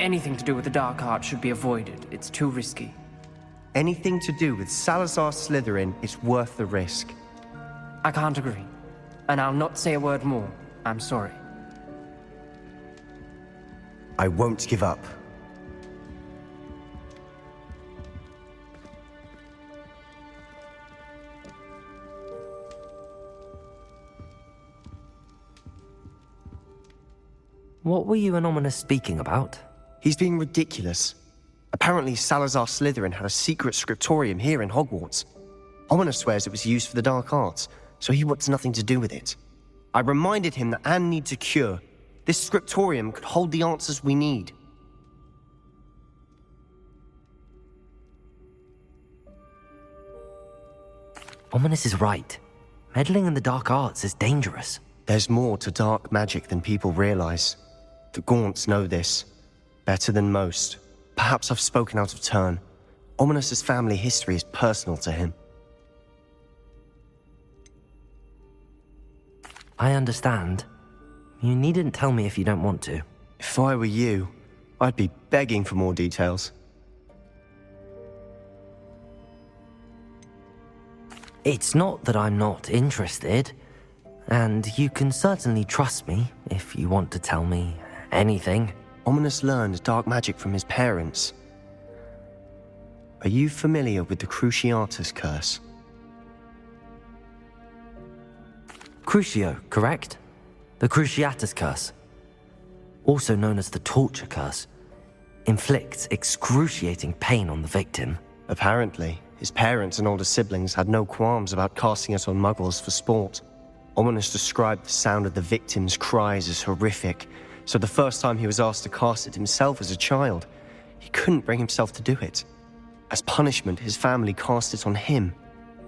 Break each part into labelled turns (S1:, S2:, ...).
S1: Anything to do with the dark art should be avoided. It's too risky.
S2: Anything to do with Salazar Slytherin is worth the risk.
S1: I can't agree. And I'll not say a word more. I'm sorry.
S2: I won't give up.
S3: What were you and Ominous speaking about?
S2: He's being ridiculous. Apparently Salazar Slytherin had a secret scriptorium here in Hogwarts. Ominous swears it was used for the dark arts, so he wants nothing to do with it. I reminded him that Anne needs a cure. This scriptorium could hold the answers we need.
S3: Ominous is right. Meddling in the dark arts is dangerous.
S2: There's more to dark magic than people realize. The Gaunts know this. Better than most. Perhaps I've spoken out of turn. Ominous's family history is personal to him.
S3: I understand. You needn't tell me if you don't want to.
S2: If I were you, I'd be begging for more details.
S3: It's not that I'm not interested. And you can certainly trust me if you want to tell me anything.
S2: Ominous learned dark magic from his parents. Are you familiar with the Cruciatus curse?
S3: Crucio, correct? The Cruciatus curse, also known as the torture curse, inflicts excruciating pain on the victim.
S2: Apparently, his parents and older siblings had no qualms about casting it on muggles for sport. Ominous described the sound of the victim's cries as horrific, so the first time he was asked to cast it himself as a child, he couldn't bring himself to do it. As punishment, his family cast it on him.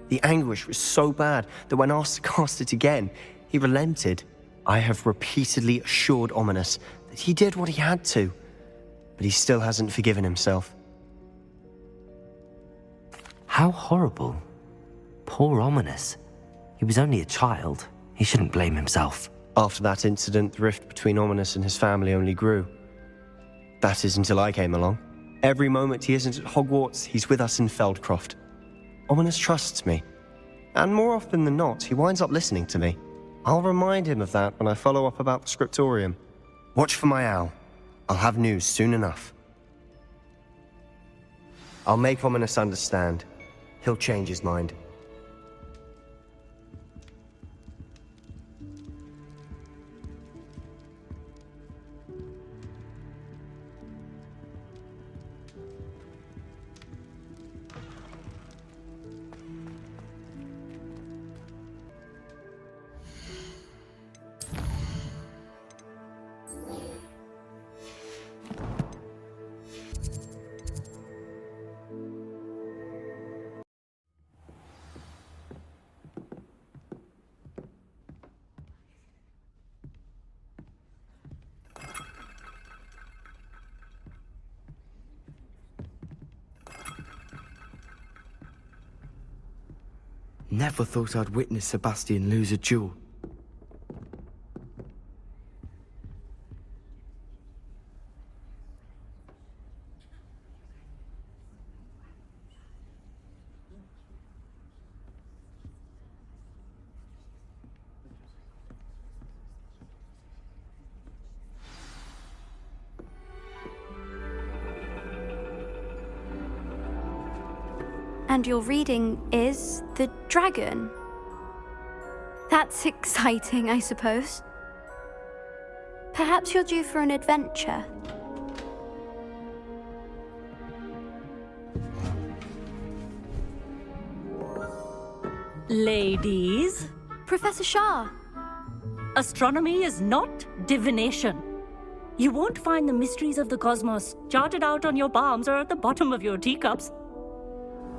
S2: The anguish was so bad that when asked to cast it again, he relented. I have repeatedly assured Ominous that he did what he had to, but he still hasn't forgiven himself.
S3: How horrible. Poor Ominous. He was only a child. He shouldn't blame himself.
S2: After that incident, the rift between Ominous and his family only grew. That is until I came along. Every moment he isn't at Hogwarts, he's with us in Feldcroft. Ominous trusts me. And more often than not, he winds up listening to me. I'll remind him of that when I follow up about the scriptorium. Watch for my owl. I'll have news soon enough. I'll make Ominous understand. He'll change his mind.
S4: Never thought I'd witness Sebastian lose a duel.
S5: And your reading is The Dragon. That's exciting, I suppose. Perhaps you're due for an adventure.
S6: Ladies,
S5: Professor Shah.
S6: astronomy is not divination. You won't find the mysteries of the cosmos charted out on your palms or at the bottom of your teacups.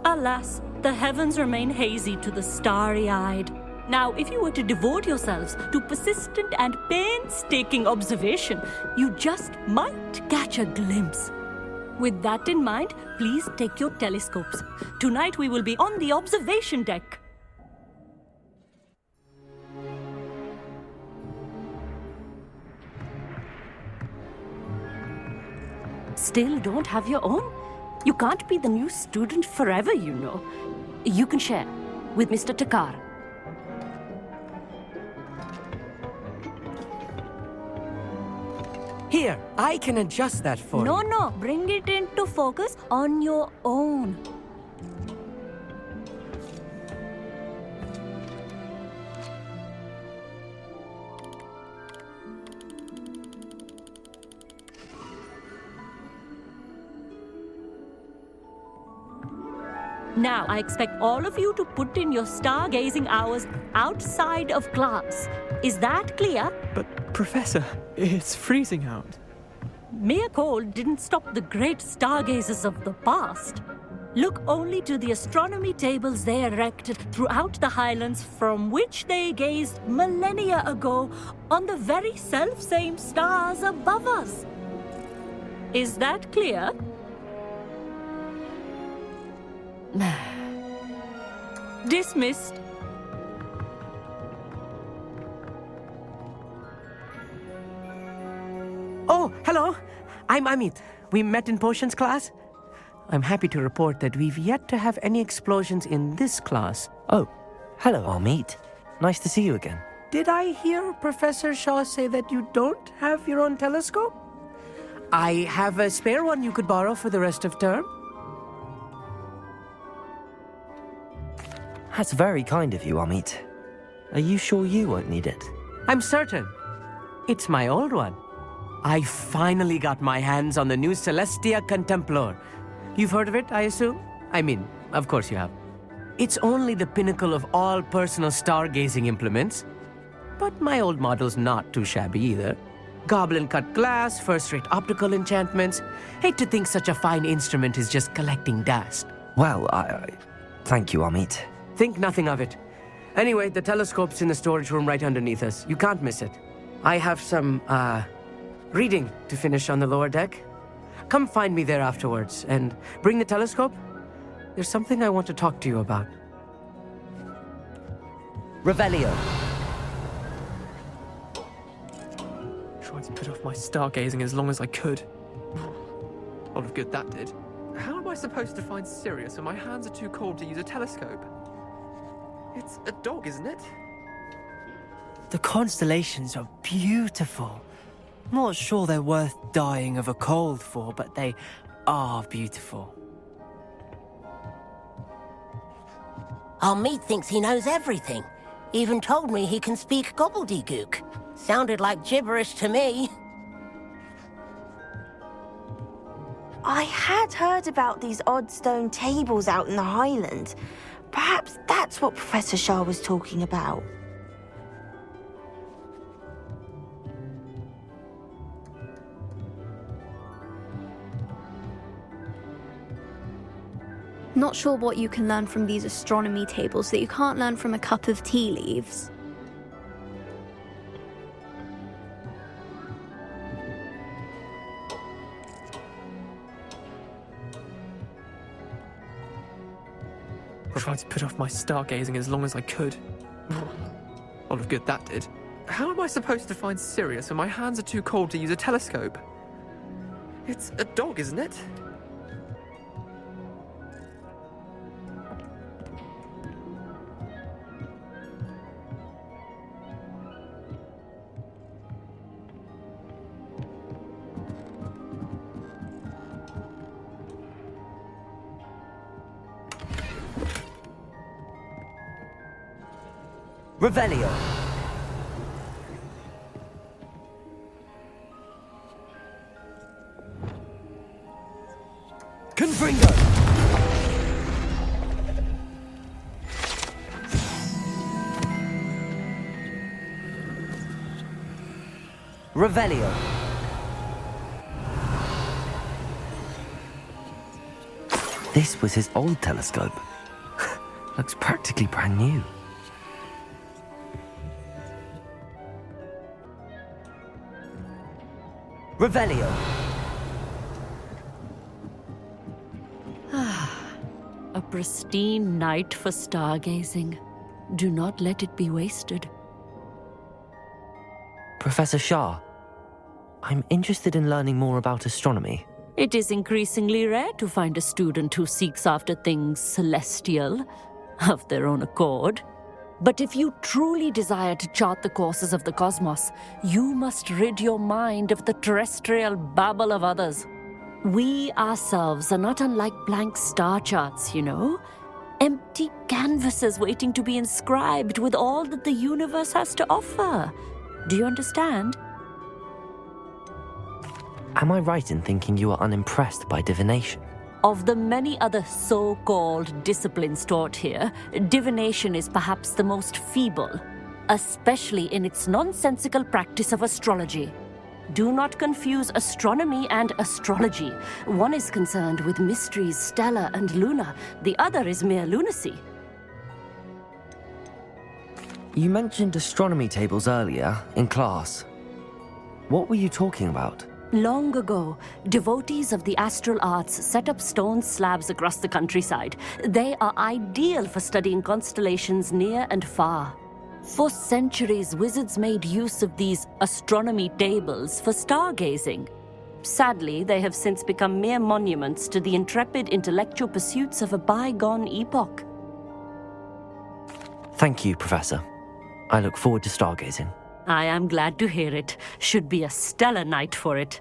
S6: Alas, the heavens remain hazy to the starry-eyed. Now, if you were to devote yourselves to persistent and painstaking observation, you just might catch a glimpse. With that in mind, please take your telescopes. Tonight we will be on the observation deck. still don't have your own? You can't be the new student forever, you know. You can share with Mr. Takar.
S4: Here, I can adjust that for you.
S6: No, bring it into focus on your own. Now, I expect all of you to put in your stargazing hours outside of class. Is that clear?
S7: But, Professor, it's freezing out.
S6: Mere cold didn't stop the great stargazers of the past. Look only to the astronomy tables they erected throughout the highlands from which they gazed millennia ago on the very self-same stars above us. Is that clear? Dismissed.
S4: Oh, hello. I'm Amit. We met in potions class. I'm happy to report that we've yet to have any explosions in this class.
S3: Oh, hello, Amit. Nice to see you again.
S4: Did I hear Professor Shaw say that you don't have your own telescope? I have a spare one you could borrow for the rest of term.
S3: That's very kind of you, Amit. Are you sure you won't need it?
S4: I'm certain. It's my old one. I finally got my hands on the new Celestia Contemplor. You've heard of it, I assume? I mean, of course you have. It's only the pinnacle of all personal stargazing implements. But my old model's not too shabby either. Goblin-cut glass, first-rate optical enchantments. Hate to think such a fine instrument is just collecting dust.
S3: Well, thank you, Amit.
S4: Think nothing of it. Anyway, the telescope's in the storage room right underneath us. You can't miss it. I have some, reading to finish on the lower deck. Come find me there afterwards, and bring the telescope. There's something I want to talk to you about.
S3: Revelio.
S7: Tried to put off my stargazing as long as I could. A lot of good that did. How am I supposed to find Sirius when my hands are too cold to use a telescope? It's a dog, isn't it?
S8: The constellations are beautiful. Not sure they're worth dying of a cold for, but they are beautiful.
S9: Amit thinks he knows everything. Even told me he can speak gobbledygook. Sounded like gibberish to me.
S10: I had heard about these odd stone tables out in the Highland. Perhaps that's what Professor Shah was talking about.
S5: Not sure what you can learn from these astronomy tables that you can't learn from a cup of tea leaves.
S7: I tried to put off my stargazing as long as I could. A lot of good that did. How am I supposed to find Sirius when my hands are too cold to use a telescope? It's a dog, isn't it?
S3: Revelio. Confringo. Revelio. This was his old telescope. Looks practically brand new. Revelio.
S6: A pristine night for stargazing. Do not let it be wasted.
S3: Professor Shah, I'm interested in learning more about astronomy.
S6: It is increasingly rare to find a student who seeks after things celestial of their own accord. But if you truly desire to chart the courses of the cosmos, you must rid your mind of the terrestrial babble of others. We ourselves are not unlike blank star charts, you know? Empty canvases waiting to be inscribed with all that the universe has to offer. Do you understand?
S3: Am I right in thinking you are unimpressed by divination?
S6: Of the many other so-called disciplines taught here, divination is perhaps the most feeble, especially in its nonsensical practice of astrology. Do not confuse astronomy and astrology. One is concerned with mysteries stellar and lunar, the other is mere lunacy.
S3: You mentioned astronomy tables earlier, in class. What were you talking about?
S6: Long ago, devotees of the astral arts set up stone slabs across the countryside. They are ideal for studying constellations near and far. For centuries, wizards made use of these astronomy tables for stargazing. Sadly, they have since become mere monuments to the intrepid intellectual pursuits of a bygone epoch.
S3: Thank you, Professor. I look forward to stargazing.
S6: I am glad to hear it. Should be a stellar night for it.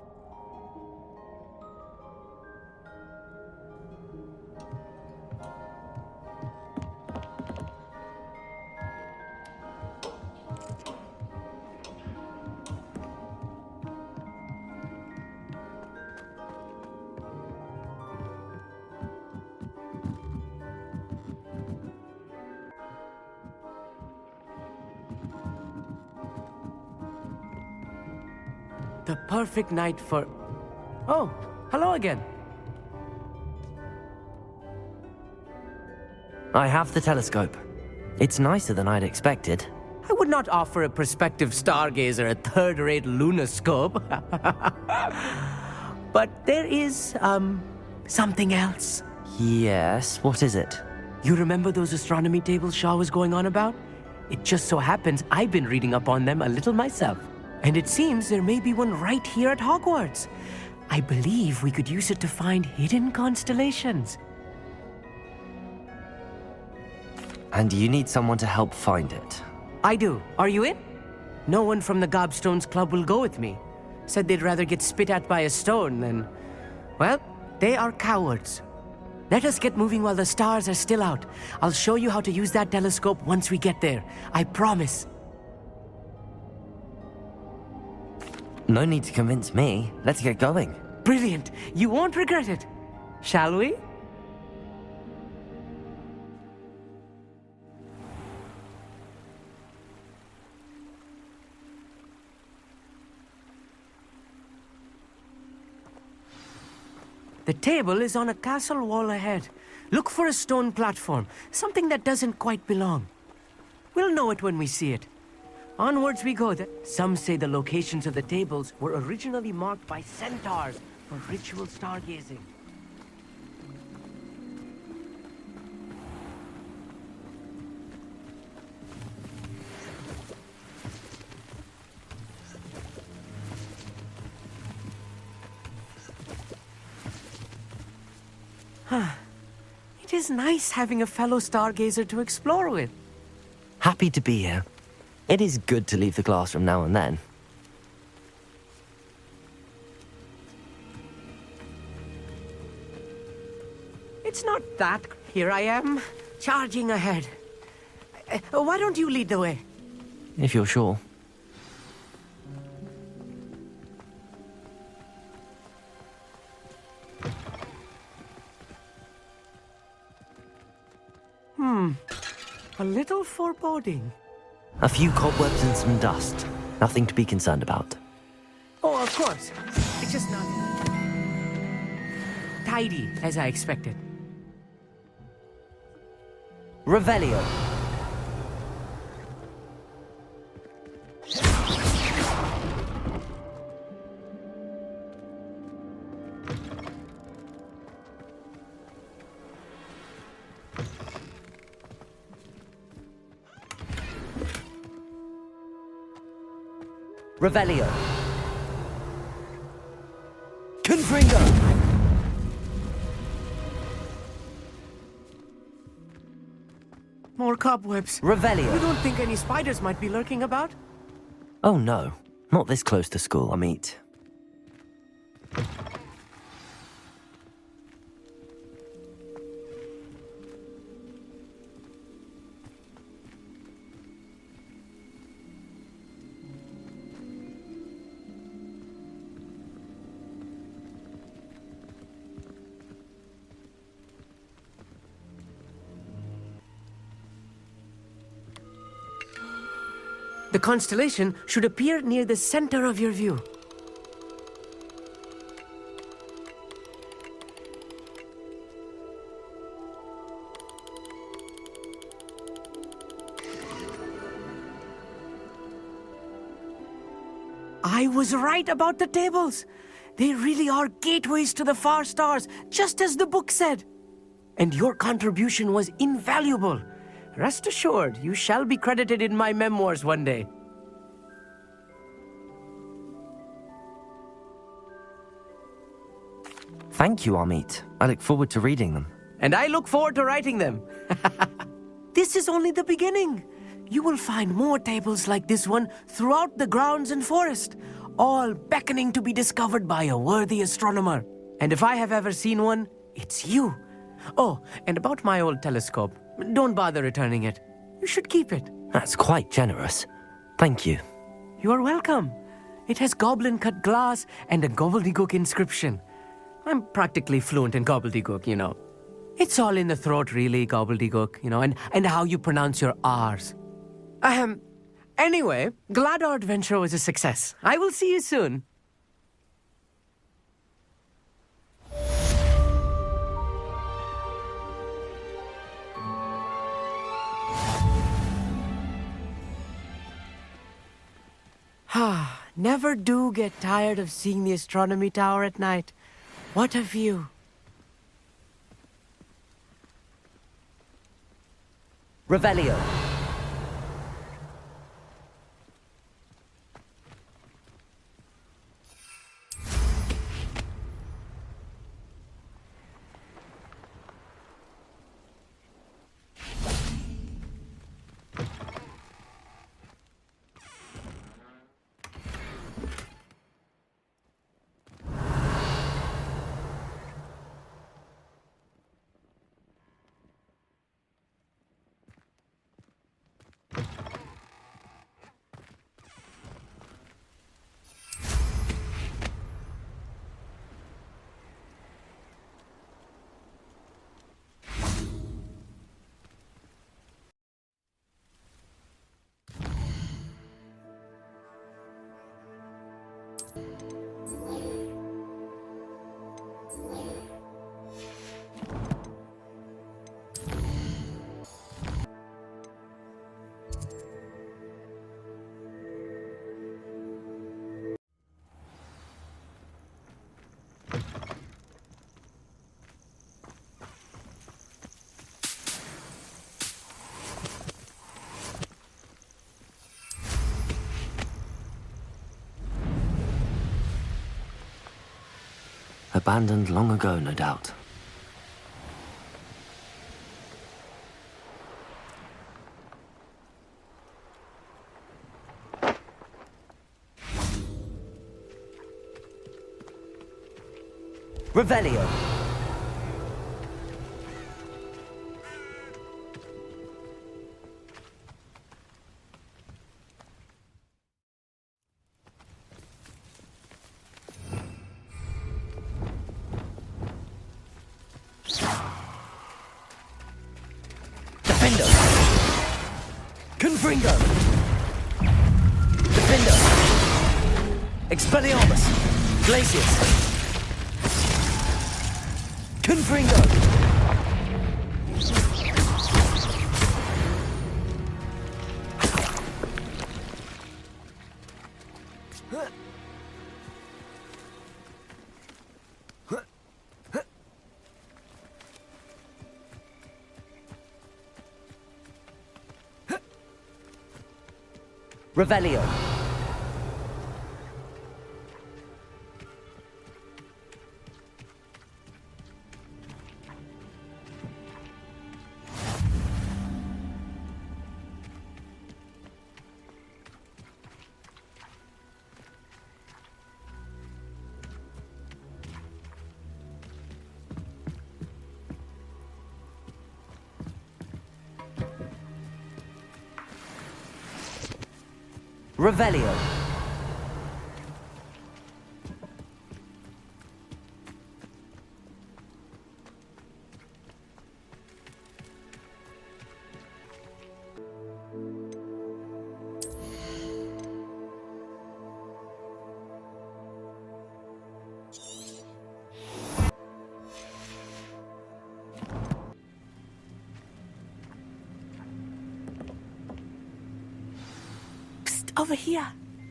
S4: The perfect night for... Oh, hello again.
S3: I have the telescope. It's nicer than I'd expected.
S4: I would not offer a prospective stargazer a third-rate lunoscope. But there is, something else.
S3: Yes, what is it?
S4: You remember those astronomy tables Shaw was going on about? It just so happens I've been reading up on them a little myself. And it seems there may be one right here at Hogwarts. I believe we could use it to find hidden constellations.
S3: And you need someone to help find it.
S4: I do. Are you in? No one from the Gobstones Club will go with me. Said they'd rather get spit at by a stone than... Well, they are cowards. Let us get moving while the stars are still out. I'll show you how to use that telescope once we get there. I promise.
S3: No need to convince me. Let's get going.
S4: Brilliant. You won't regret it. Shall we? The table is on a castle wall ahead. Look for a stone platform, something that doesn't quite belong. We'll know it when we see it. Onwards we go. Some say the locations of the tables were originally marked by centaurs for ritual stargazing. It is nice having a fellow stargazer to explore with.
S3: Happy to be here. It is good to leave the classroom now and then.
S4: It's not that. Here I am, charging ahead. Why don't you lead the way?
S3: If you're sure.
S4: A little foreboding.
S3: A few cobwebs and some dust. Nothing to be concerned about.
S4: Oh, of course. It's just not tidy as I expected.
S3: Revelio. Revelio. Confringo.
S4: more cobwebs.
S3: Revelio.
S4: You don't think any spiders might be lurking about?
S3: Oh no, not this close to school, Amit.
S4: The constellation should appear near the center of your view. I was right about the tables. They really are gateways to the far stars, just as the book said. And your contribution was invaluable. Rest assured, you shall be credited in my memoirs one day.
S3: Thank you, Amit. I look forward to reading them.
S4: And I look forward to writing them. This is only the beginning. You will find more tables like this one throughout the grounds and forest, all beckoning to be discovered by a worthy astronomer. And if I have ever seen one, it's you. Oh, and about my old telescope. Don't bother returning it. You should keep it.
S3: That's quite generous. Thank you.
S4: You are welcome. It has goblin-cut glass and a gobbledygook inscription. I'm practically fluent in gobbledygook, you know. It's all in the throat, really, gobbledygook, you know, and how you pronounce your R's. Anyway, glad our adventure was a success. I will see you soon. Never do get tired of seeing the astronomy tower at night. What a view.
S3: Revelio. Abandoned long ago, no doubt. Revelio. Defender. Confringo. Defender. Expelliarmus. Glacius. Confringo! Revelio. Revelio.
S11: Over here,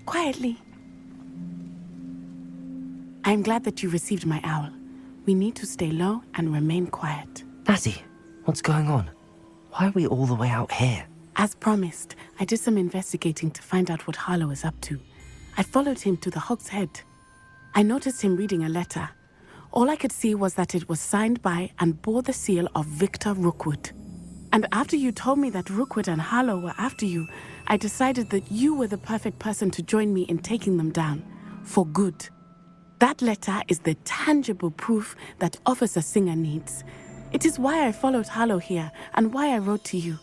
S11: quietly. I'm glad that you received my owl. We need to stay low and remain quiet.
S3: Natty, what's going on? Why are we all the way out here?
S11: As promised, I did some investigating to find out what Harlow is up to. I followed him to the Hog's Head. I noticed him reading a letter. All I could see was that it was signed by and bore the seal of Victor Rookwood. And after you told me that Rookwood and Harlow were after you, I decided that you were the perfect person to join me in taking them down. For good. That letter is the tangible proof that Officer Singer needs. It is why I followed Harlow here and why I wrote to you.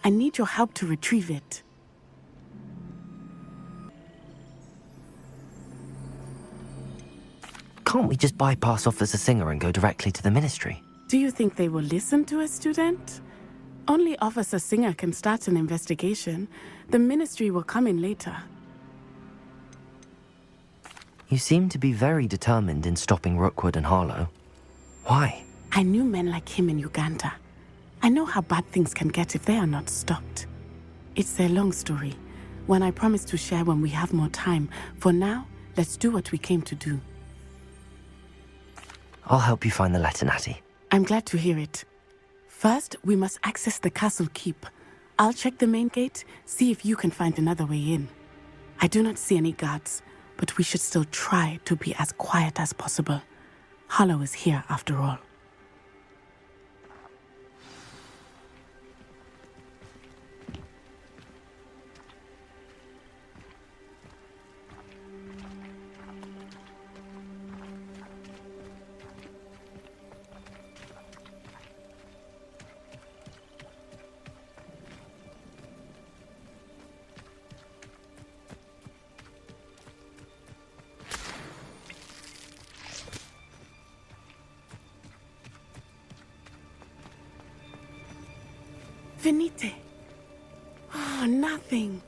S11: I need your help to retrieve it.
S3: Can't we just bypass Officer Singer and go directly to the Ministry?
S11: Do you think they will listen to a student? Only Officer Singer can start an investigation. The Ministry will come in later.
S3: You seem to be very determined in stopping Rookwood and Harlow. Why?
S11: I knew men like him in Uganda. I know how bad things can get if they are not stopped. It's a long story, one I promise to share when we have more time. For now, let's do what we came to do.
S3: I'll help you find the letter, Natty.
S11: I'm glad to hear it. First, we must access the castle keep. I'll check the main gate, see if you can find another way in. I do not see any guards, but we should still try to be as quiet as possible. Harlow is here after all. Venite. Oh, nothing.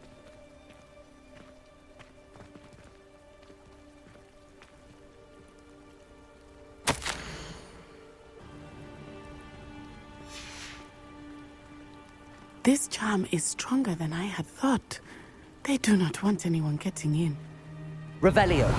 S11: This charm is stronger than I had thought. They do not want anyone getting in.
S3: Revelio.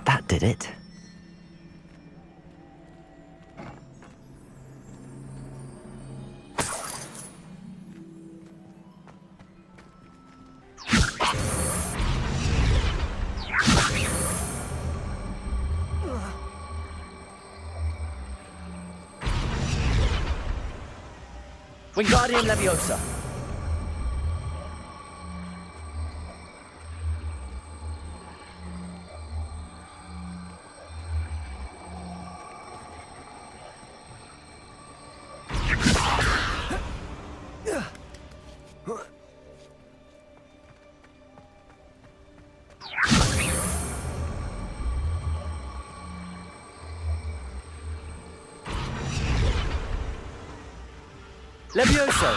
S3: That did it. Wingardium Leviosa. Levioso!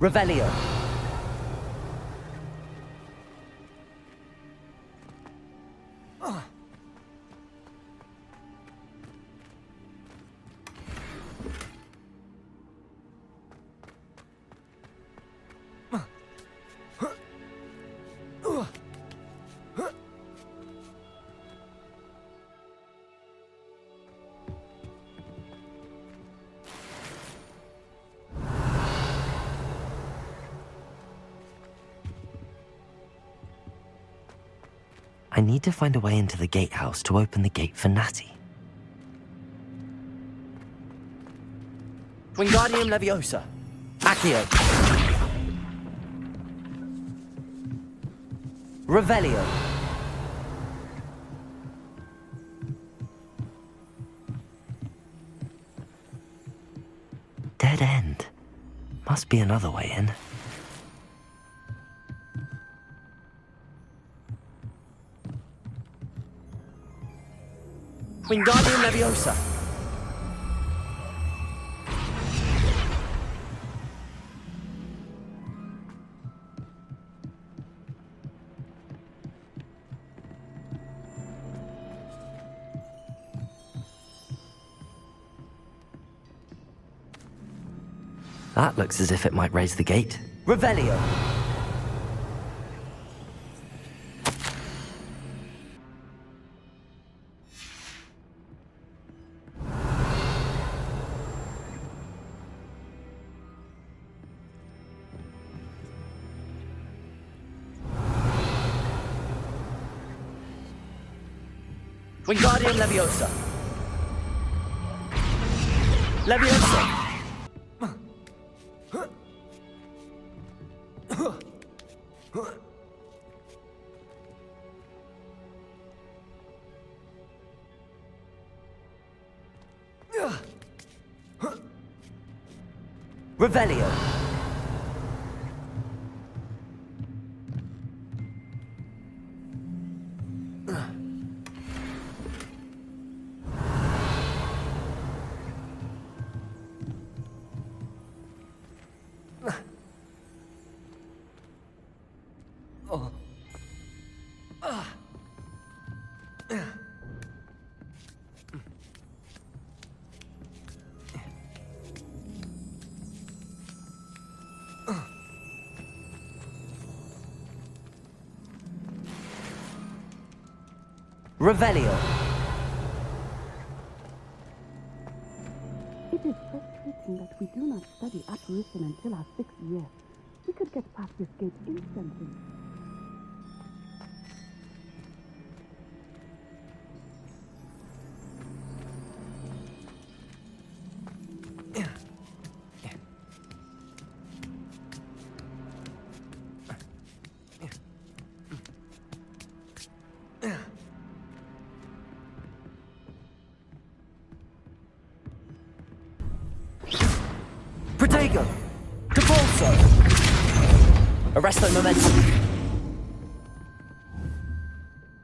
S3: Revelio. I need to find a way into the gatehouse to open the gate for Natty. Wingardium Leviosa. Accio. Revelio. Dead end. Must be another way in. Wingardium Leviosa. That looks as if it might raise the gate. Revelio. Wingardium Leviosa. Leviosa. Revelio. Revelio.
S11: It is frustrating that we do not study apparition until our 6th year. We could get past this gate instantly.
S3: Protego! Depulso! Arresto momentum!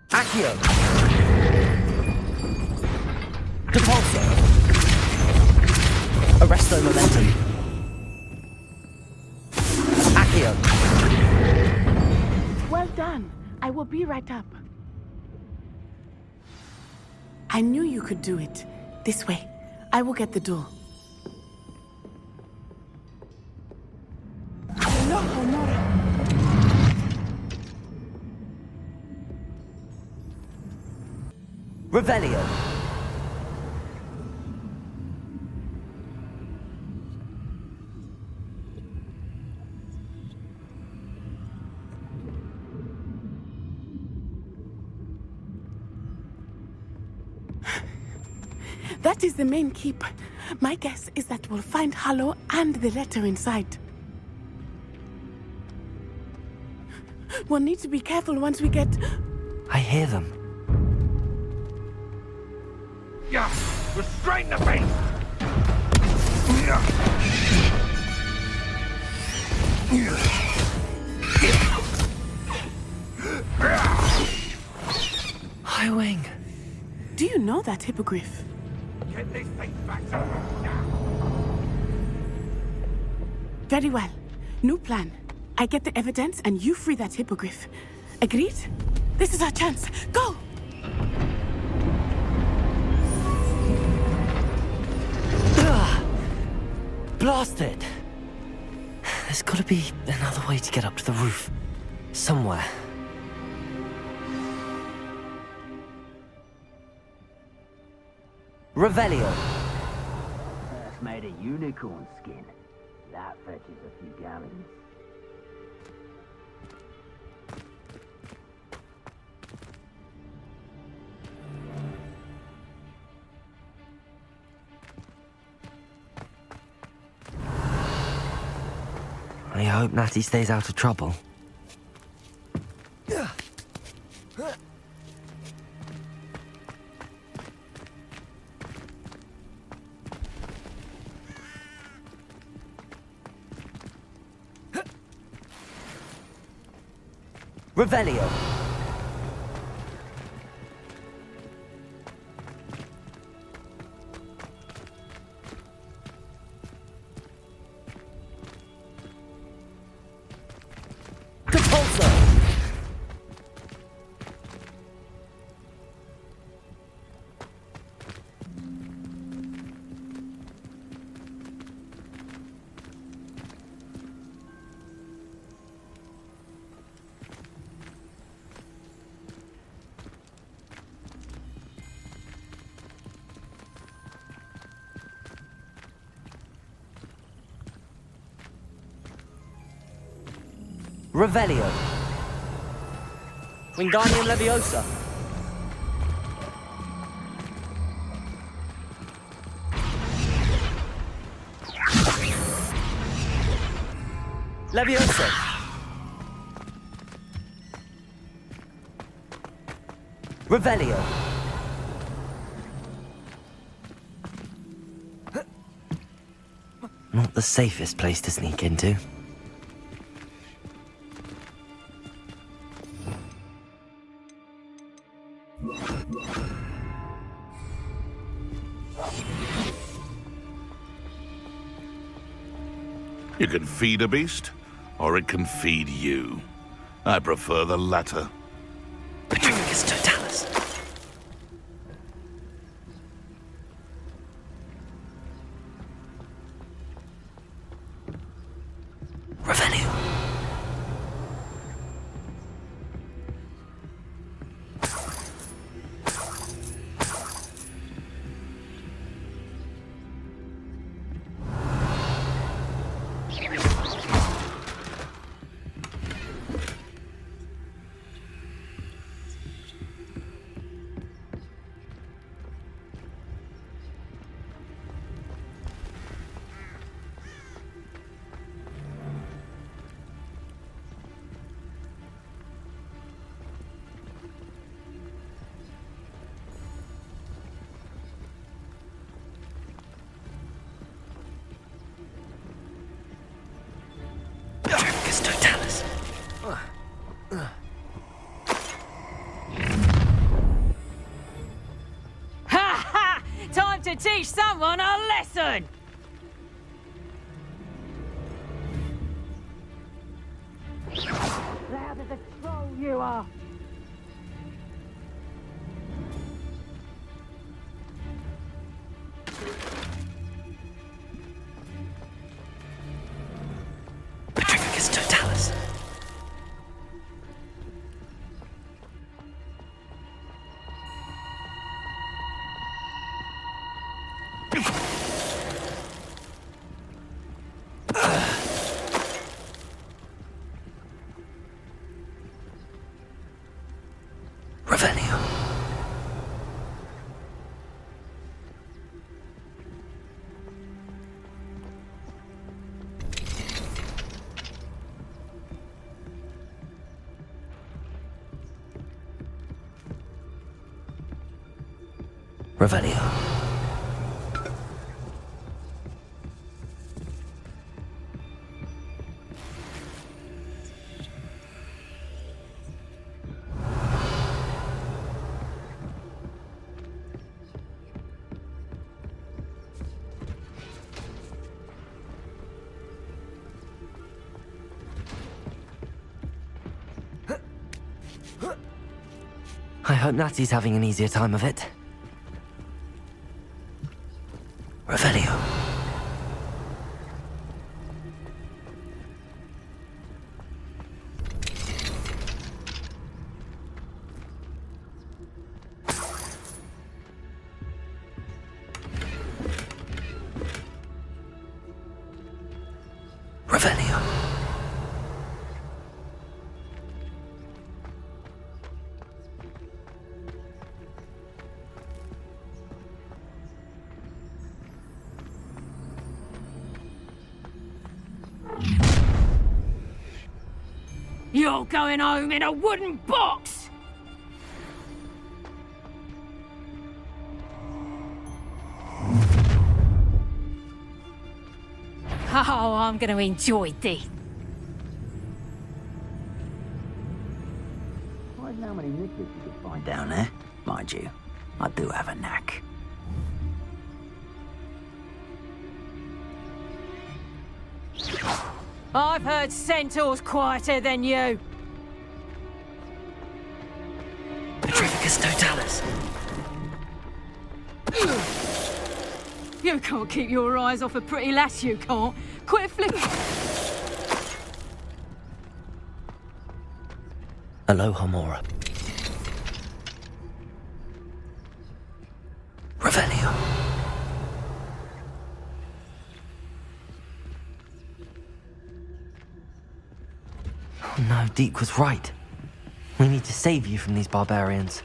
S3: Accio! Depulso! Arresto momentum! Accio!
S11: Well done. I will be right up. I knew you could do it. This way. I will get the door.
S3: Revelio.
S11: That is the main keep. My guess is that we'll find Hallow and the letter inside. We'll need to be careful once we get...
S3: I hear them.
S12: Yeah, restrain the beast!
S3: Highwing.
S11: Do you know that hippogriff?
S12: Get this thing back to now!
S11: Very well. New plan. I get the evidence and you free that hippogriff. Agreed? This is our chance. Go!
S3: Blasted! There's gotta be another way to get up to the roof. Somewhere. Revelio.
S13: That's made of unicorn skin. That fetches a few gallons.
S3: hope Natty stays out of trouble. Revelio. Revelio.
S4: Wingardium Leviosa. Leviosa. Revelio.
S3: Not the safest place to sneak into.
S14: You can feed a beast, or it can feed you. I prefer the latter.
S3: Petrificus Totalis. Revelio. Totalis.
S15: Ha ha! Time to teach someone a lesson! Loud as a troll you are!
S3: Petrificus Totalis. Revelio. Revelio. I hope Natty's having an easier time of it. Revelio. Revelio.
S15: You're going home in a wooden box! Oh, I'm going to enjoy this.
S13: I don't know how many knickers you could find down there. Mind you, I do have a knack.
S15: I've heard centaurs quieter than you.
S3: Petrificus totalis.
S15: You can't keep your eyes off a pretty lass, you can't. Quit flipping.
S3: Aloha Mora. Revelio. Oh no, Deke was right. We need to save you from these barbarians.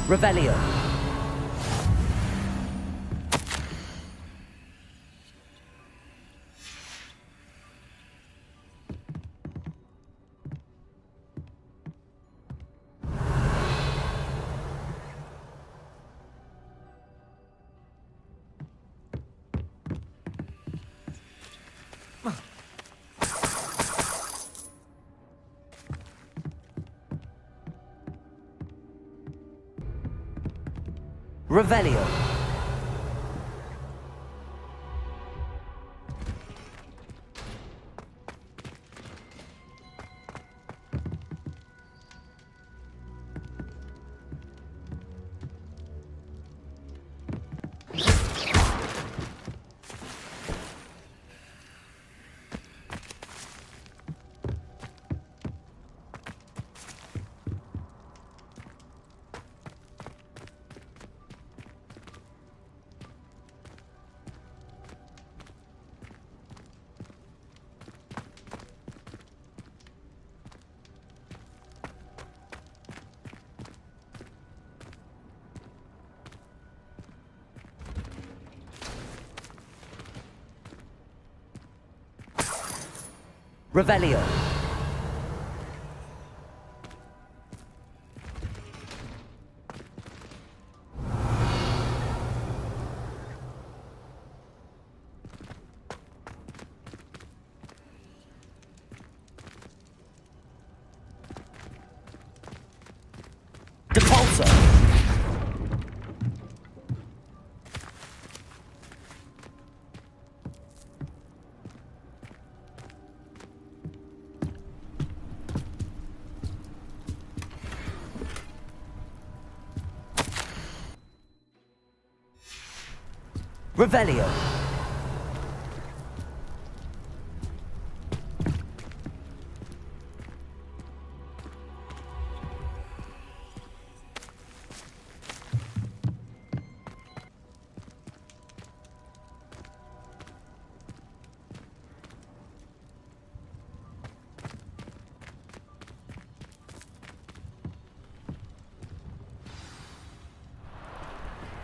S3: Revelio. Revelio. Revelio. Depulso. Revelio.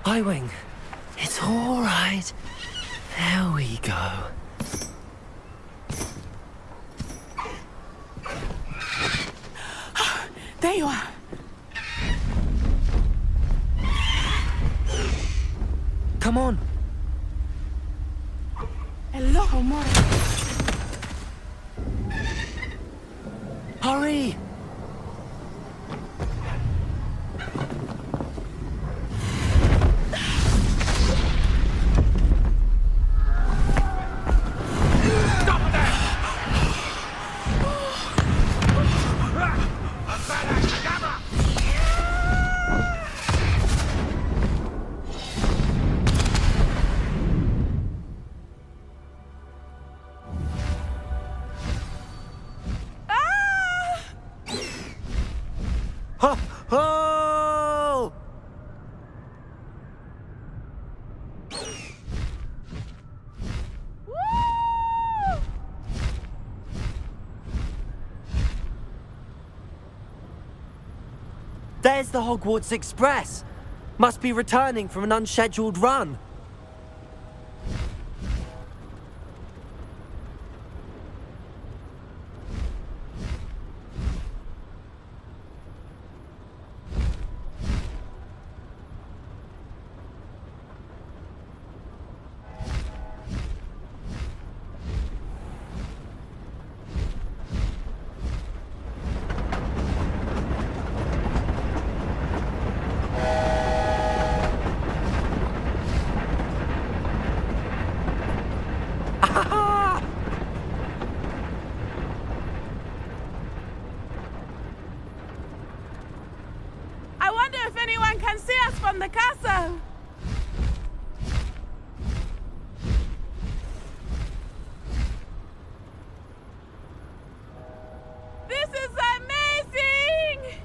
S3: Highwing. It's all right. There we go.
S11: There you are.
S3: Come on.
S11: Hello, Mora.
S3: Hurry. There's the Hogwarts Express! Must be returning from an unscheduled run.
S11: I wonder if anyone can see us from the castle. This is amazing!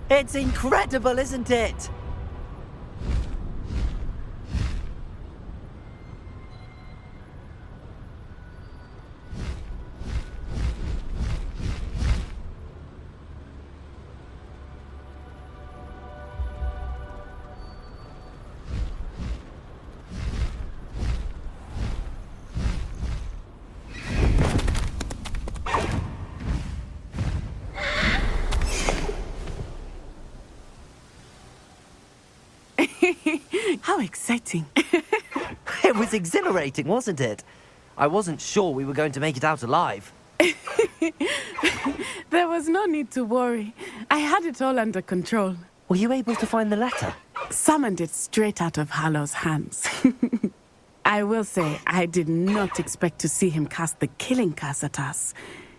S3: It's incredible, isn't it?
S11: How exciting.
S3: It was exhilarating, wasn't it? I wasn't sure we were going to make it out alive.
S11: There was no need to worry. I had it all under control.
S3: Were you able to find the letter?
S11: Summoned it straight out of Hallow's hands. I will say, I did not expect to see him cast the killing curse at us.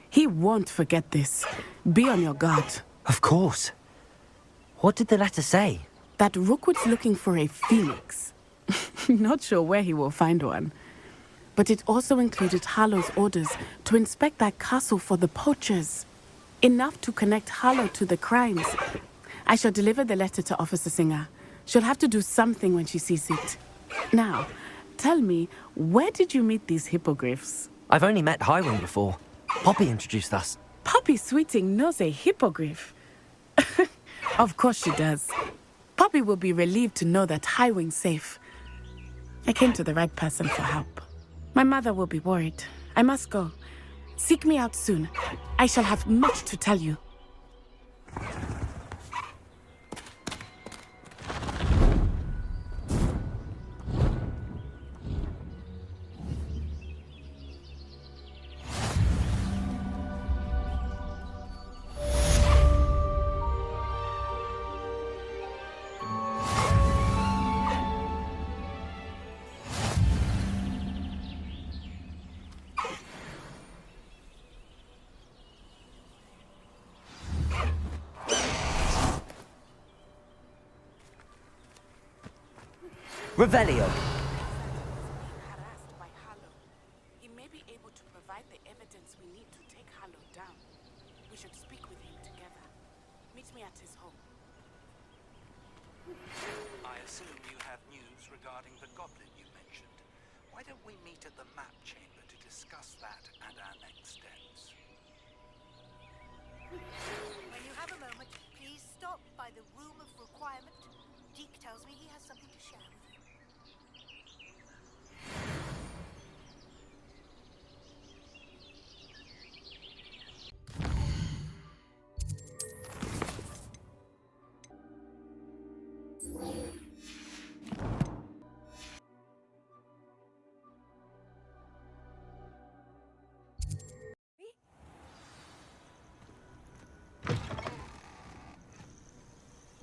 S11: He won't forget this. Be on your guard.
S3: Of course. What did the letter say?
S11: That Rookwood's looking for a phoenix. Not sure where he will find one. But it also included Hallow's orders to inspect that castle for the poachers. Enough to connect Hallow to the crimes. I shall deliver the letter to Officer Singer. She'll have to do something when she sees it. Now, tell me, where did you meet these hippogriffs?
S3: I've only met Highwing before. Poppy introduced us.
S11: Poppy Sweeting knows a hippogriff. Of course she does. Poppy will be relieved to know that Highwing's safe. I came to the right person for help. My mother will be worried. I must go. Seek me out soon. I shall have much to tell you.
S3: Revelio.
S11: Harassed by Hallow. He may be able to provide the evidence we need to take Hallow down. We should speak with him together. Meet me at his home.
S16: I assume you have news regarding the goblin you mentioned. Why don't we meet at the map chamber to discuss that and our next steps?
S17: When you have a moment, please stop by the Room of Requirement. Deke tells me he has something to share with you.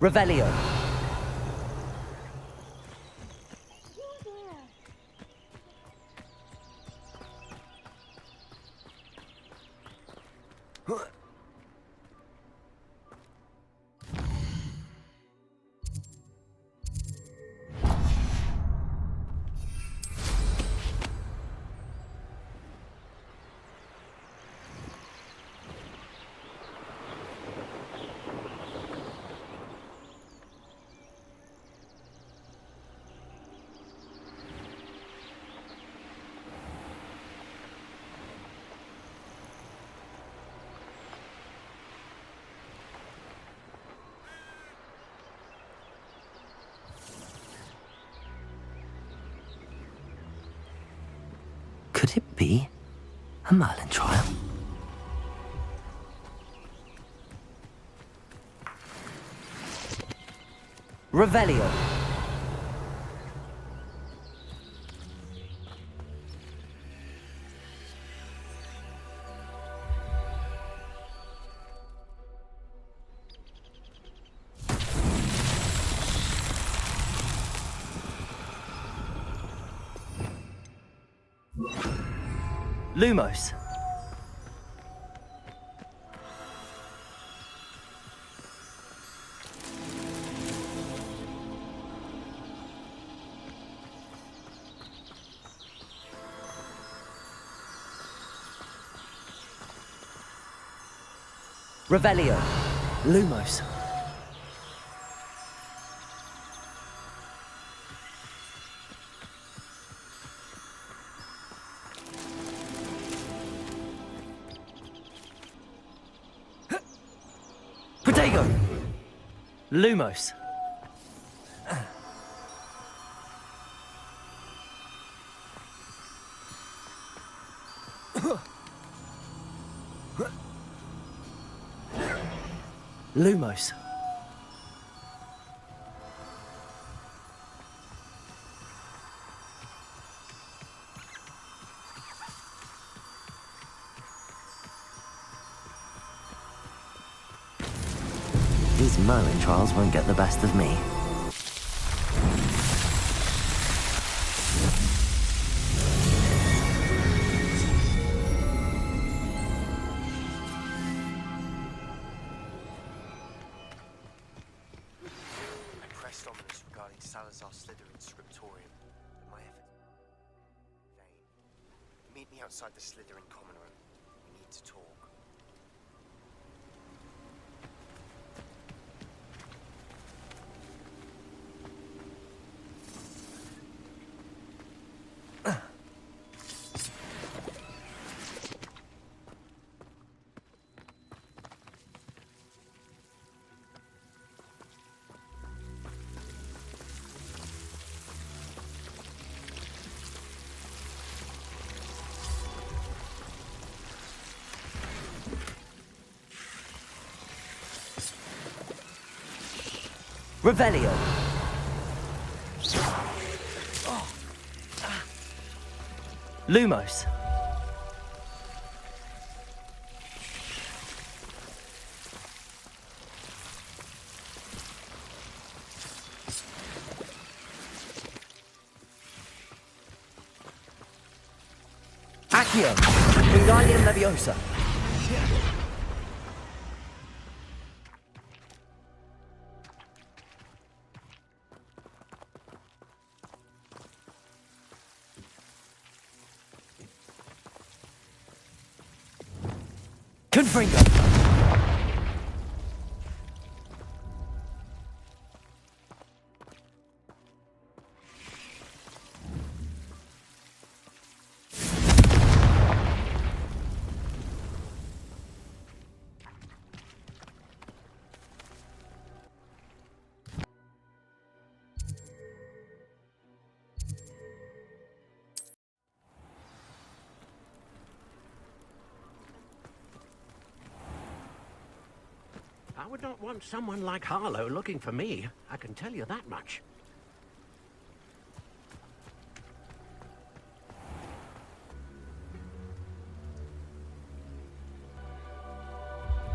S3: Revelio. Could it be a Merlin trial? Revelio. Lumos. Revelio. Lumos. Protego. Lumos. Lumos. These Merlin trials won't get the best of me.
S2: Outside the Slytherin common room. We need to talk.
S3: Revelio. Lumos. Accio. Wingardium Leviosa. Confringo.
S18: I would not want someone like Harlow looking for me. I can tell you that much.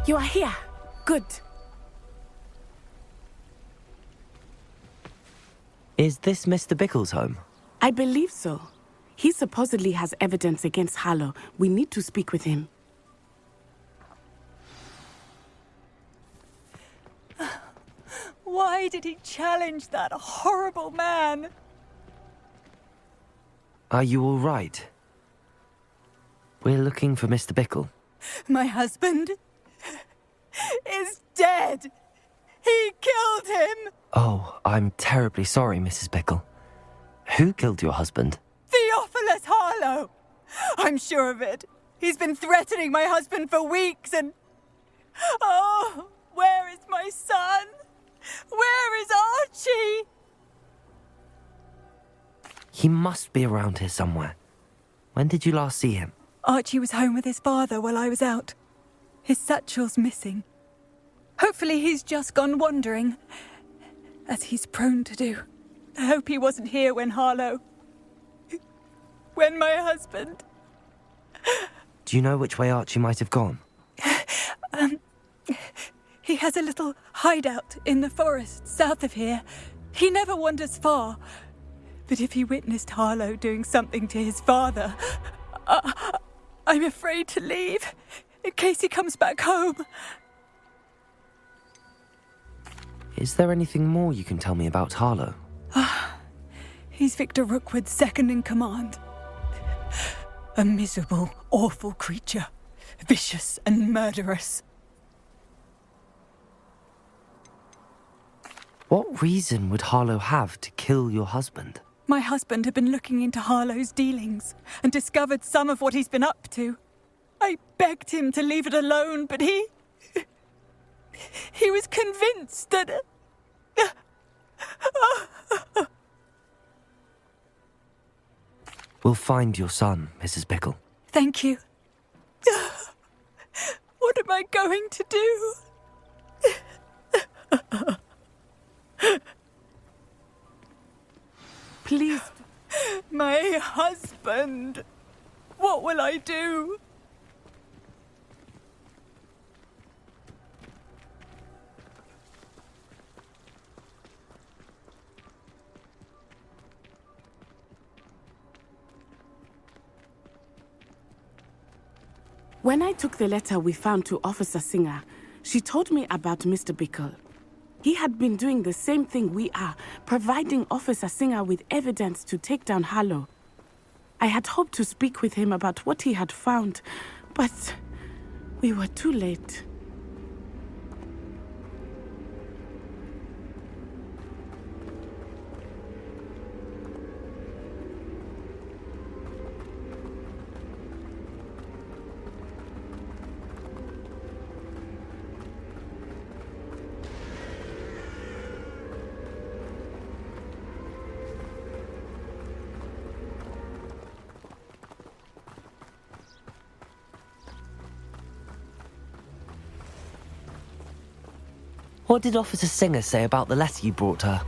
S11: You are here. Good.
S3: Is this Mr. Bickle's home?
S11: I believe so. He supposedly has evidence against Harlow. We need to speak with him.
S19: Why did he challenge that horrible man?
S3: Are you all right? We're looking for Mr. Bickle.
S19: My husband is dead. He killed him.
S3: Oh, I'm terribly sorry, Mrs. Bickle. Who killed your husband?
S19: Theophilus Harlow. I'm sure of it. He's been threatening my husband for weeks and... Oh, where is my son? Where is Archie?
S3: He must be around here somewhere. When did you last see him?
S19: Archie was home with his father while I was out. His satchel's missing. Hopefully he's just gone wandering, as he's prone to do. I hope he wasn't here when my husband...
S3: Do you know which way Archie might have gone?
S19: He has a little hideout in the forest south of here. He never wanders far. But if he witnessed Harlow doing something to his father, I'm afraid to leave, in case he comes back home.
S3: Is there anything more you can tell me about Harlow?
S19: He's Victor Rookwood's second in command. A miserable, awful creature. Vicious and murderous.
S3: What reason would Harlow have to kill your husband?
S19: My husband had been looking into Harlow's dealings and discovered some of what he's been up to. I begged him to leave it alone, but he was convinced that...
S3: We'll find your son, Mrs. Bickle.
S19: Thank you. What am I going to do?
S11: Please.
S19: My husband. What will I do?
S11: When I took the letter we found to Officer Singer, she told me about Mr. Bickle. He had been doing the same thing we are, providing Officer Singer with evidence to take down Harlow. I had hoped to speak with him about what he had found, but we were too late.
S3: What did Officer Singer say about the letter you brought her?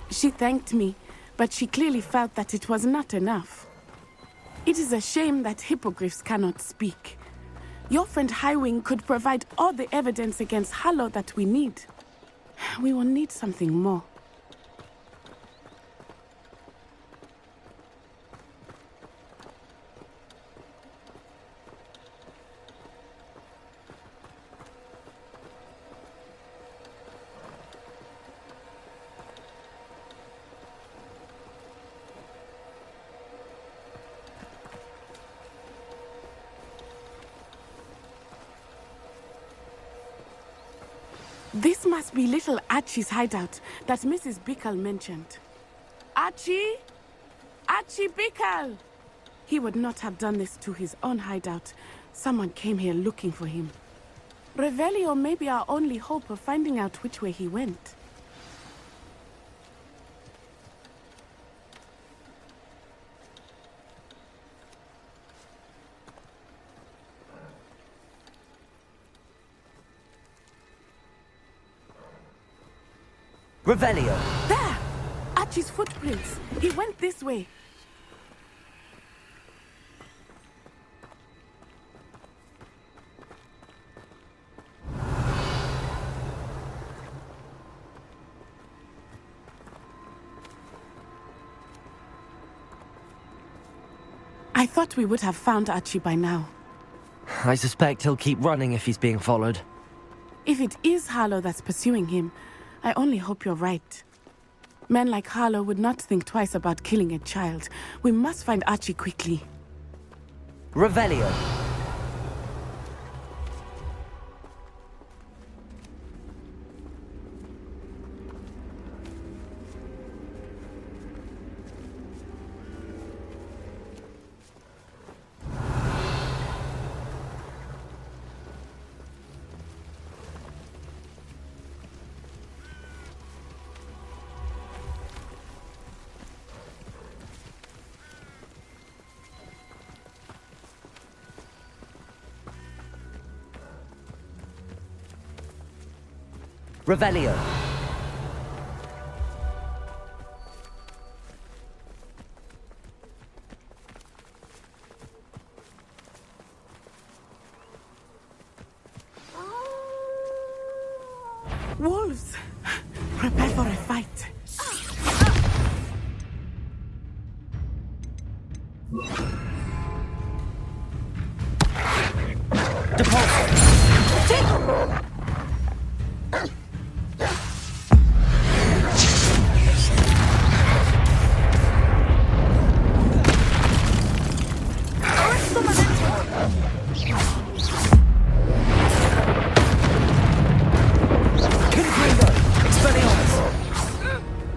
S11: She thanked me, but she clearly felt that it was not enough. It is a shame that hippogriffs cannot speak. Your friend Highwing could provide all the evidence against Harlow that we need. We will need something more. This must be little Archie's hideout that Mrs. Bickle mentioned. Archie? Archie Bickle! He would not have done this to his own hideout. Someone came here looking for him. Revelio may be our only hope of finding out which way he went.
S3: Revelio!
S11: There! Archie's footprints. He went this way. I thought we would have found Archie by now.
S3: I suspect he'll keep running if he's being followed.
S11: If it is Harlow that's pursuing him, I only hope you're right. Men like Harlow would not think twice about killing a child. We must find Archie quickly.
S3: Revelio! Revelio.
S11: Wolves! Prepare for a fight.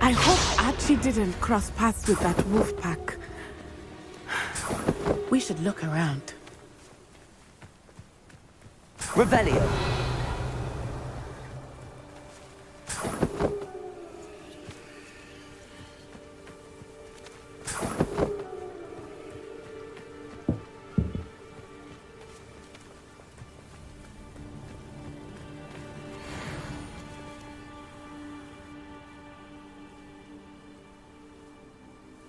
S11: I hope Archie didn't cross paths with that wolf pack. We should look around.
S3: Revelio.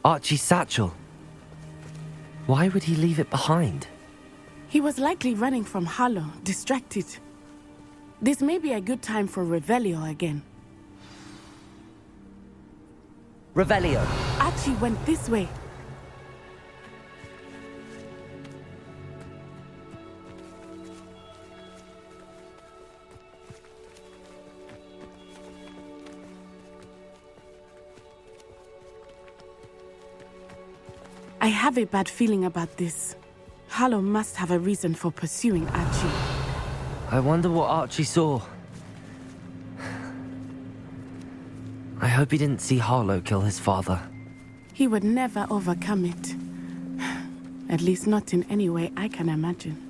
S3: Archie's satchel. Why would he leave it behind?
S11: He was likely running from Harlow, distracted. This may be a good time for Revelio again.
S3: Revelio.
S11: Archie went this way. I have a bad feeling about this. Harlow must have a reason for pursuing Archie.
S3: I wonder what Archie saw. I hope he didn't see Harlow kill his father.
S11: He would never overcome it. At least not in any way I can imagine.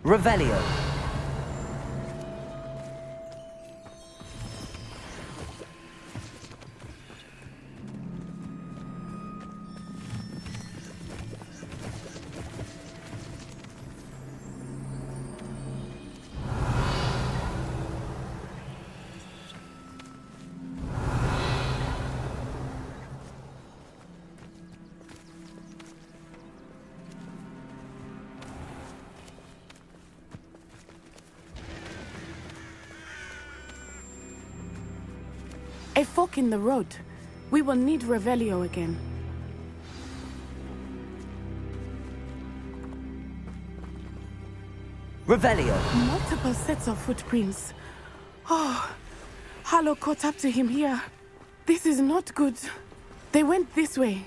S3: Revelio.
S11: A fork in the road. We will need Revelio again.
S3: Revelio.
S11: Multiple sets of footprints. Oh, Harlow caught up to him here. This is not good. They went this way.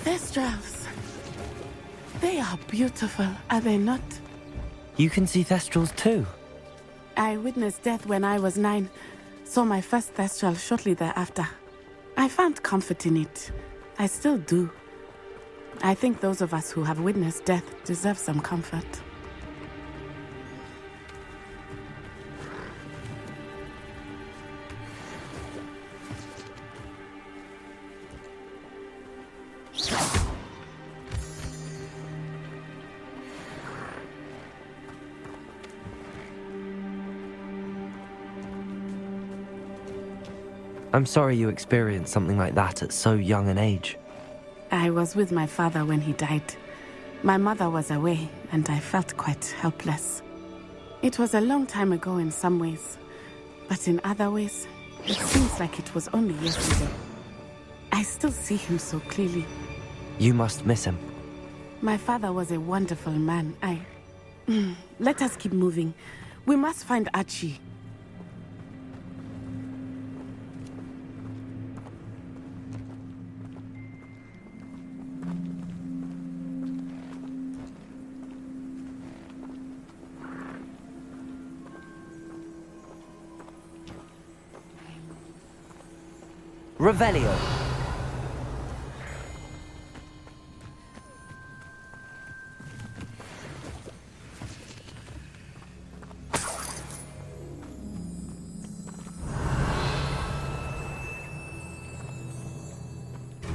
S11: Thestrals. They are beautiful, are they not?
S3: You can see Thestrals too.
S11: I witnessed death when I was 9. Saw my first Thestral shortly thereafter. I found comfort in it. I still do. I think those of us who have witnessed death deserve some comfort.
S3: I'm sorry you experienced something like that at so young an age.
S11: I was with my father when he died. My mother was away, and I felt quite helpless. It was a long time ago in some ways, but in other ways, it seems like it was only yesterday. I still see him so clearly.
S3: You must miss him.
S11: My father was a wonderful man. Let us keep moving. We must find Archie.
S3: Revelio.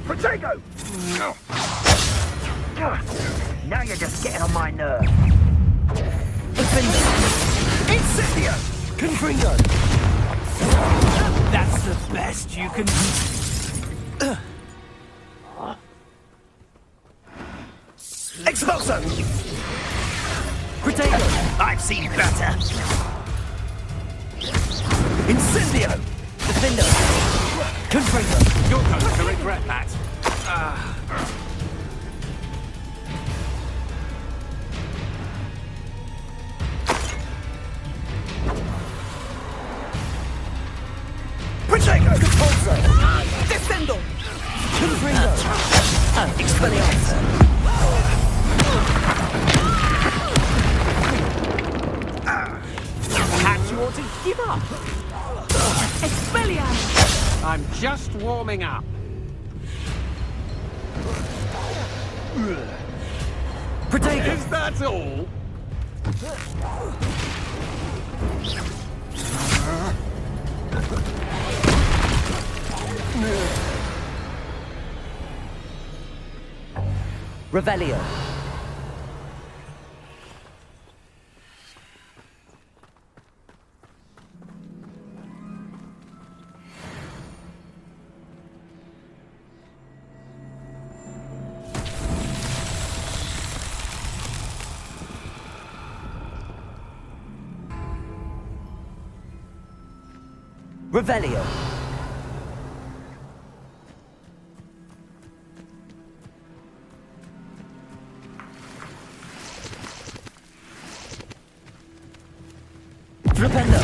S12: Potato!
S13: Now you're just getting on my nerves.
S12: Incendio!
S3: Confringo!
S12: That's the best you can do.
S13: Expulso!
S3: Potato!
S13: I've seen better. Incendio!
S3: Defender! Confringo!
S12: You're going to regret that.
S13: Potato! Expulso! Descendo!
S3: Confringo! Expelliarmus!
S18: Perhaps you ought to give up.
S15: Expelliarmus!
S18: I'm just warming up.
S3: Potato!
S18: Is that all?
S3: Revelio. Revelio. Flipendo.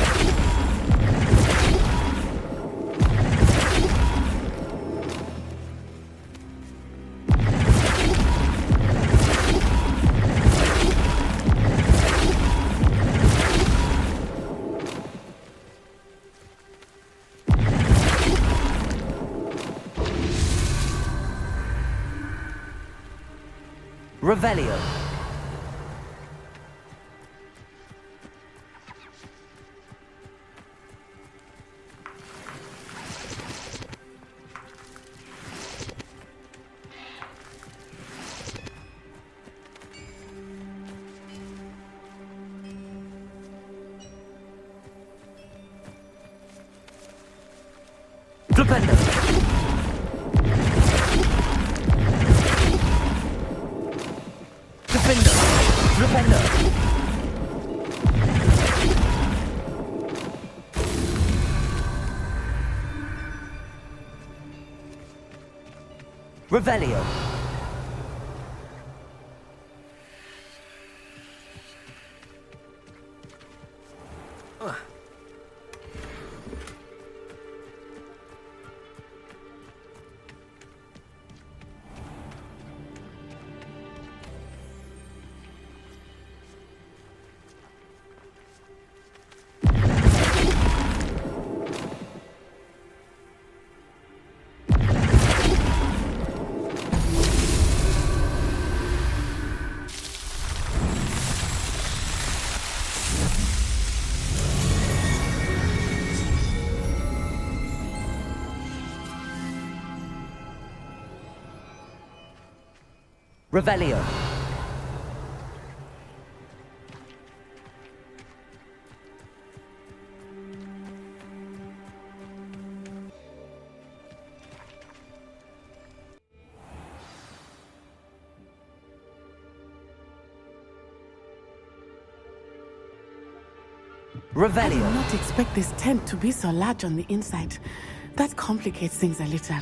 S3: Revelio. Flipendo. Defender. Flipendo. Revelio. Revelio.
S11: I
S3: Revelio.
S11: did not expect this tent to be so large on the inside. That complicates things a little.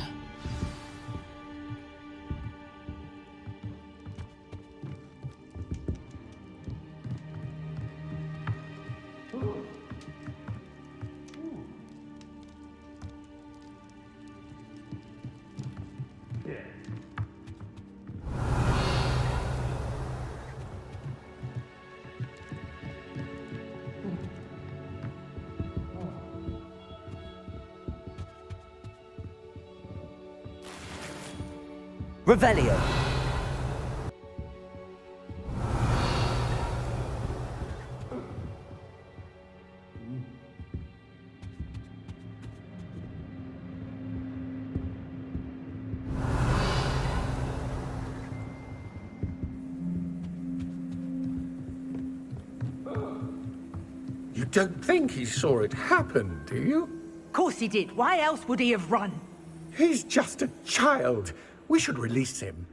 S3: Revelio.
S20: You don't think he saw it happen, do you?
S17: Of course he did. Why else would he have run?
S20: He's just a child. We should release him.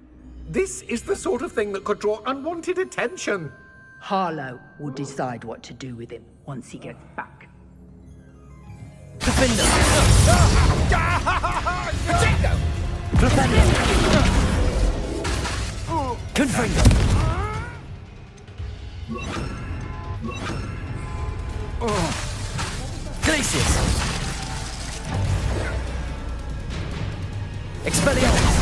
S20: This is the sort of thing that could draw unwanted attention.
S17: Harlow will decide what to do with him once he gets back.
S3: Defender.
S12: Potato!
S3: Defender. Confringo. Glacius. Expelliarmus.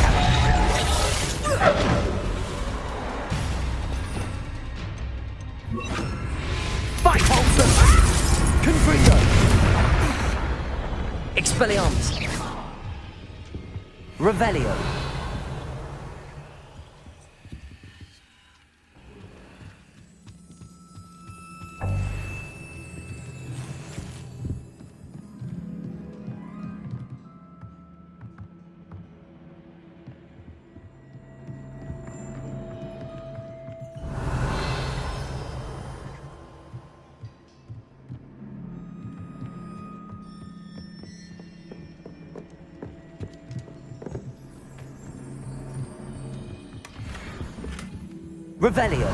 S3: Fight Holster. Confringo. Expelliarmus. Revelio. Revelio.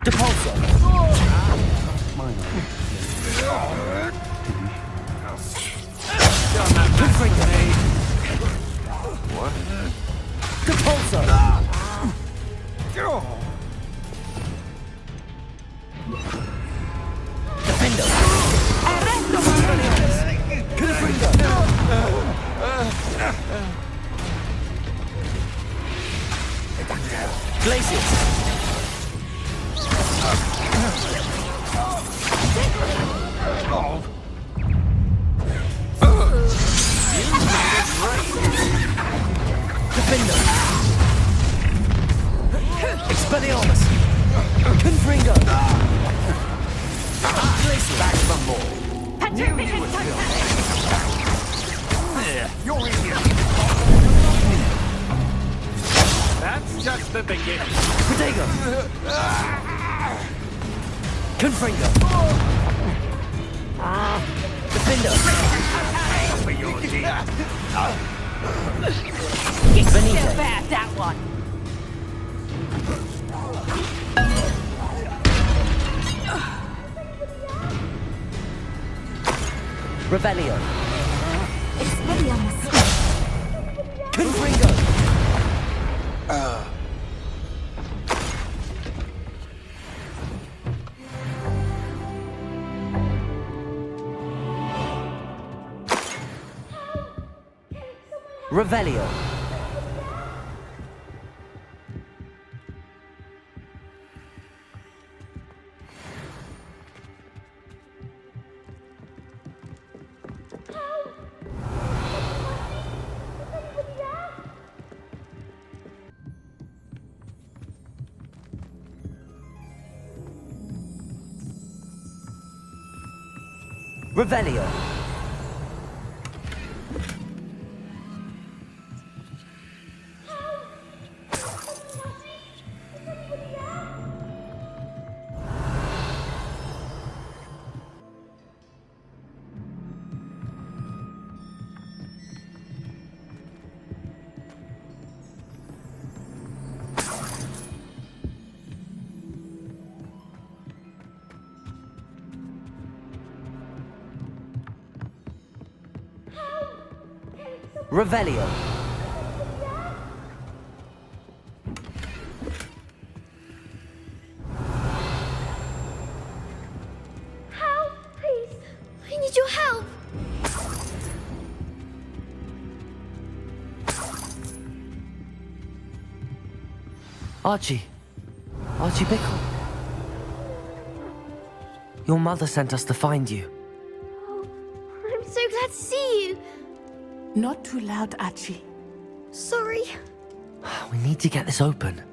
S3: Depulso. Confringo.
S12: What?
S3: Depulso. Defendo. Confringo. Glacius. Defender. Expelliarmus. Confringo. Glacius. Back from more.
S12: Knew you would feel You're idiot. That's just the beginning.
S3: Protego. Confringo. Defender.
S12: For your deed.
S3: Benito.
S17: Bad, that one.
S3: Revelio.
S17: Expelliarmus.
S3: Confringo. Revelio. Revelio. Revelio.
S5: Help, please. I need your help.
S3: Archie. Archie Bickle. Your mother sent us to find you.
S5: I'm so glad to see you.
S11: Not too loud, Archie.
S5: Sorry.
S3: We need to get this open.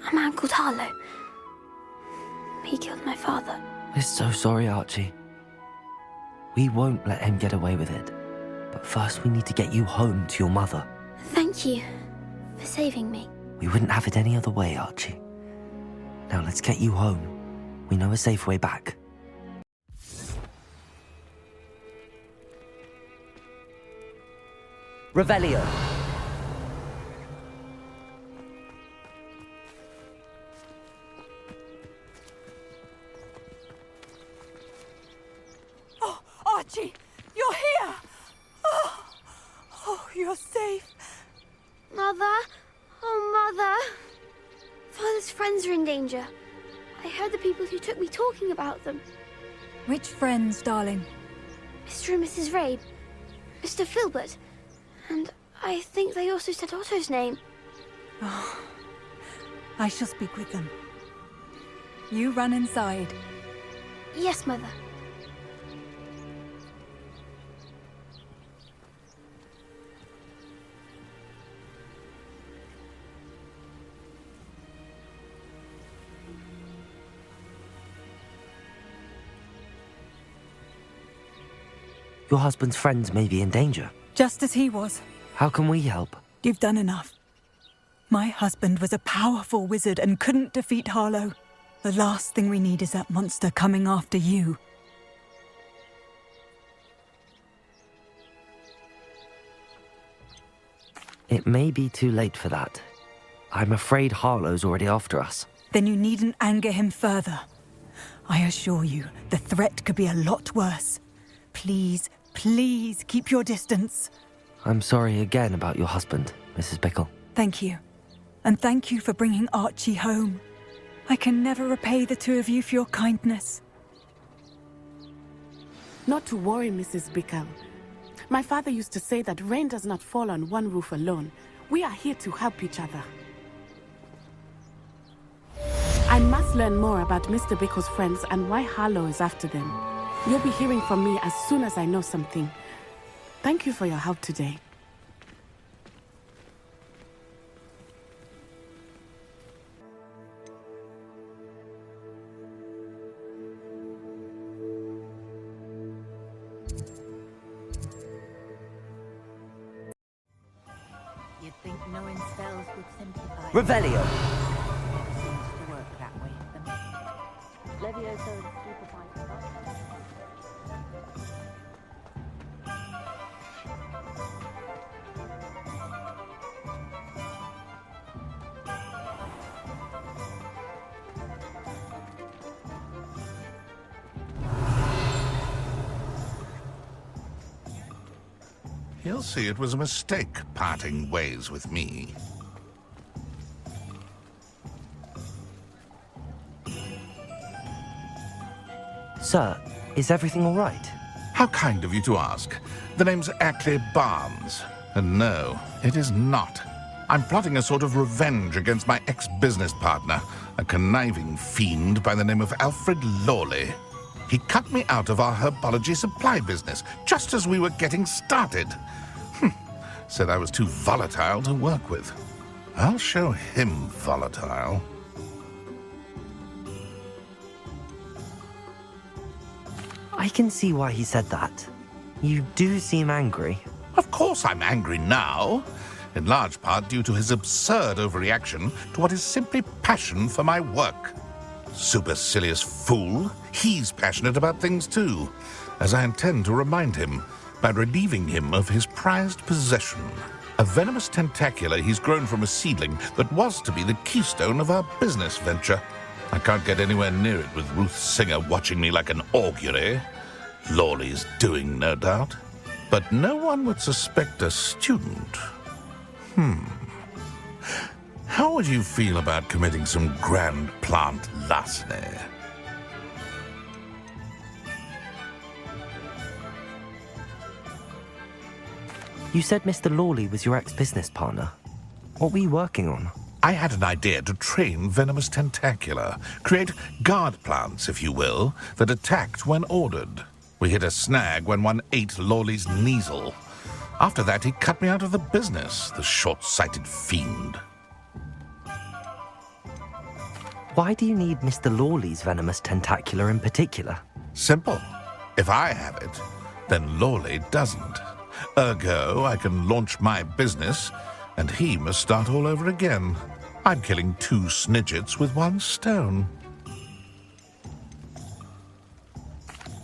S5: A man called Harlow. He killed my father.
S3: We're so sorry, Archie. We won't let him get away with it. But first we need to get you home to your mother.
S5: Thank you for saving me.
S3: We wouldn't have it any other way, Archie. Now let's get you home. We know a safe way back. Revelio.
S19: Oh, Archie, you're here! Oh, you're safe.
S5: Mother? Oh, Mother. Father's friends are in danger. I heard the people who took me talking about them.
S19: Which friends, darling?
S5: Mr. and Mrs. Rabe. Mr. Filbert. And I think they also said Otto's name.
S19: Oh, I shall speak with them. You run inside.
S5: Yes, Mother.
S3: Your husband's friends may be in danger.
S19: Just as he was.
S3: How can we help?
S19: You've done enough. My husband was a powerful wizard and couldn't defeat Harlow. The last thing we need is that monster coming after you.
S3: It may be too late for that. I'm afraid Harlow's already after us.
S19: Then you needn't anger him further. I assure you, the threat could be a lot worse. Please, please keep your distance.
S3: I'm sorry again about your husband, Mrs. Bickle.
S19: Thank you. And thank you for bringing Archie home. I can never repay the two of you for your kindness.
S11: Not to worry, Mrs. Bickle. My father used to say that rain does not fall on one roof alone. We are here to help each other. I must learn more about Mr. Bickle's friends and why Harlow is after them. You'll be hearing from me as soon as I know something. Thank you for your help today.
S17: You'd think knowing spells would simplify.
S3: Revelio.
S17: Never seems to work that way for me. Levioso supervised.
S14: He'll see it was a mistake parting ways with me.
S3: Sir, is everything all right?
S14: How kind of you to ask. The name's Ackley Barnes. And no, it is not. I'm plotting a sort of revenge against my ex-business partner, a conniving fiend by the name of Alfred Lawley. He cut me out of our herbology supply business just as we were getting started. Said I was too volatile to work with. I'll show him volatile.
S3: I can see why he said that. You do seem angry.
S14: Of course I'm angry now, in large part due to his absurd overreaction to what is simply passion for my work. Supercilious fool, he's passionate about things too, as I intend to remind him by relieving him of his prized possession, a venomous tentacula he's grown from a seedling that was to be the keystone of our business venture. I can't get anywhere near it with Ruth Singer watching me like an augury. Lawley's doing, no doubt. But no one would suspect a student. How would you feel about committing some grand plant larceny?
S3: You said Mr. Lawley was your ex-business partner. What were you working on?
S14: I had an idea to train venomous tentacula, create guard plants, if you will, that attacked when ordered. We hit a snag when one ate Lawley's Kneasel. After that, he cut me out of the business, the short-sighted fiend.
S3: Why do you need Mr. Lawley's venomous tentacula in particular?
S14: Simple. If I have it, then Lawley doesn't. Ergo, I can launch my business, and he must start all over again. I'm killing 2 snidgets with 1 stone.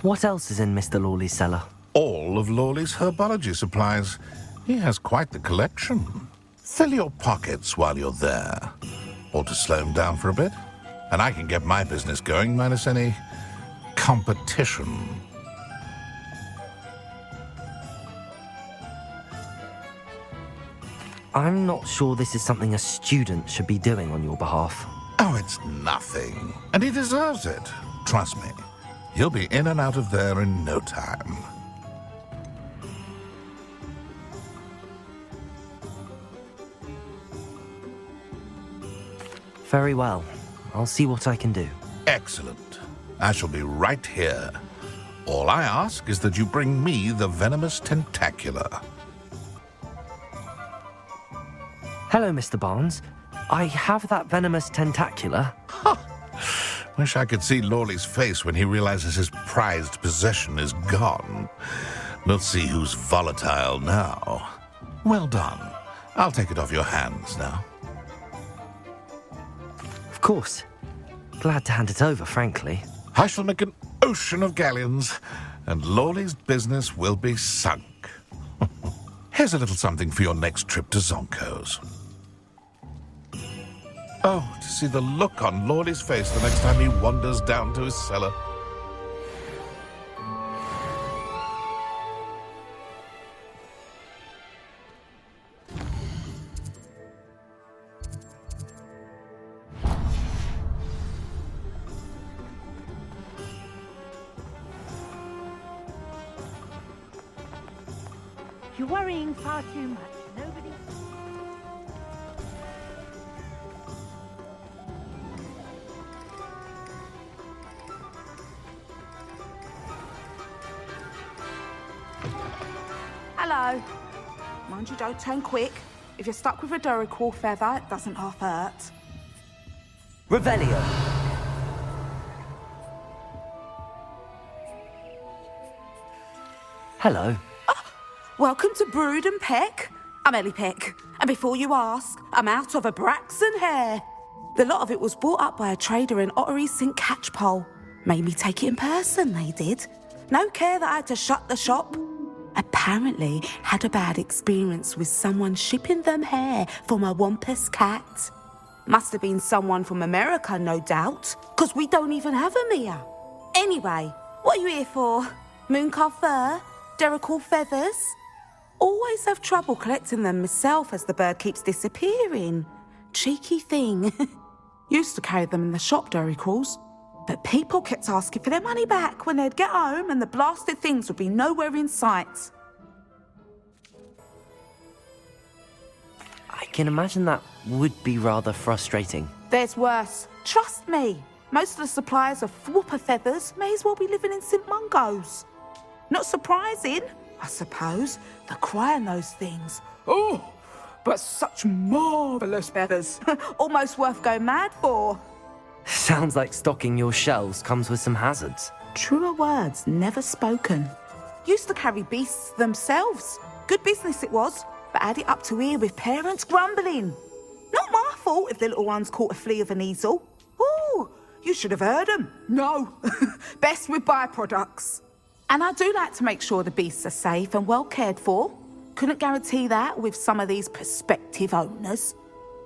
S3: What else is in Mr. Lawley's cellar?
S14: All of Lawley's herbology supplies. He has quite the collection. Fill your pockets while you're there. Or to slow him down for a bit. And I can get my business going minus any competition.
S3: I'm not sure this is something a student should be doing on your behalf.
S14: Oh, it's nothing. And he deserves it. Trust me. He'll be in and out of there in no time.
S3: Very well. I'll see what I can do.
S14: Excellent. I shall be right here. All I ask is that you bring me the venomous tentacula.
S3: Hello, Mr. Barnes. I have that venomous tentacula.
S14: Wish I could see Lawley's face when he realizes his prized possession is gone. Let's see who's volatile now. Well done. I'll take it off your hands now.
S3: Of course. Glad to hand it over, frankly.
S14: I shall make an ocean of galleons, and Lawley's business will be sunk. Here's a little something for your next trip to Zonko's. Oh, to see the look on Lawley's face the next time he wanders down to his cellar.
S17: You're worrying far too much. Nobody...
S19: Hello. Mind you, don't turn quick. If you're stuck with a Duracell feather, it doesn't half hurt.
S3: Revelio. Hello.
S19: Welcome to Brood and Peck. I'm Ellie Peck. And before you ask, I'm out of a Braxton hair. The lot of it was bought up by a trader in Ottery St. Catchpole. Made me take it in person, they did. No care that I had to shut the shop. Apparently had a bad experience with someone shipping them hair for my Wampus cat. Must have been someone from America, no doubt, because we don't even have them here. Anyway, what are you here for? Mooncar fur? Duracell feathers? Always have trouble collecting them myself as the bird keeps disappearing. Cheeky thing. Used to carry them in the shop, Duracells. But people kept asking for their money back when they'd get home and the blasted things would be nowhere in sight.
S3: I can imagine that would be rather frustrating.
S19: There's worse. Trust me. Most of the suppliers of whooper feathers may as well be living in St. Mungo's. Not surprising, I suppose. The cry on those things. Oh, but such marvellous feathers. Almost worth going mad for.
S3: Sounds like stocking your shelves comes with some hazards.
S21: Truer words never spoken. Used to carry beasts themselves. Good business it was, but had it up to here with parents grumbling. Not my fault if the little ones caught a flea of an easel. Ooh, you should have heard them. No, best with byproducts. And I do like to make sure the beasts are safe and well cared for. Couldn't guarantee that with some of these prospective owners.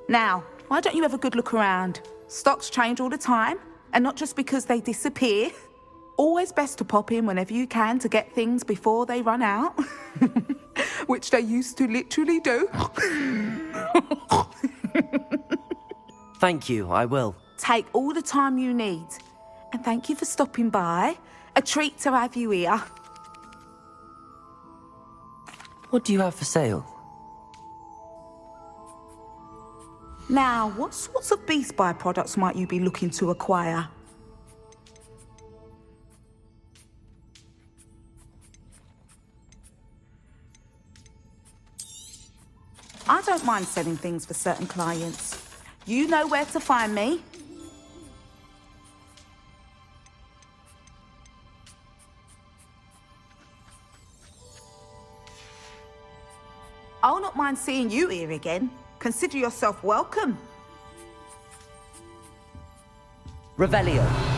S21: Now, why don't you have a good look around? Stocks change all the time, and not just because they disappear. Always best to pop in whenever you can to get things before they run out. Which they used to literally do.
S3: Thank you, I will.
S21: Take all the time you need. And thank you for stopping by. A treat to have you here.
S3: What do you have for sale?
S21: Now, what sorts of beast byproducts might you be looking to acquire? I don't mind selling things for certain clients. You know where to find me. I'll not mind seeing you here again. Consider yourself welcome.
S3: Revelio.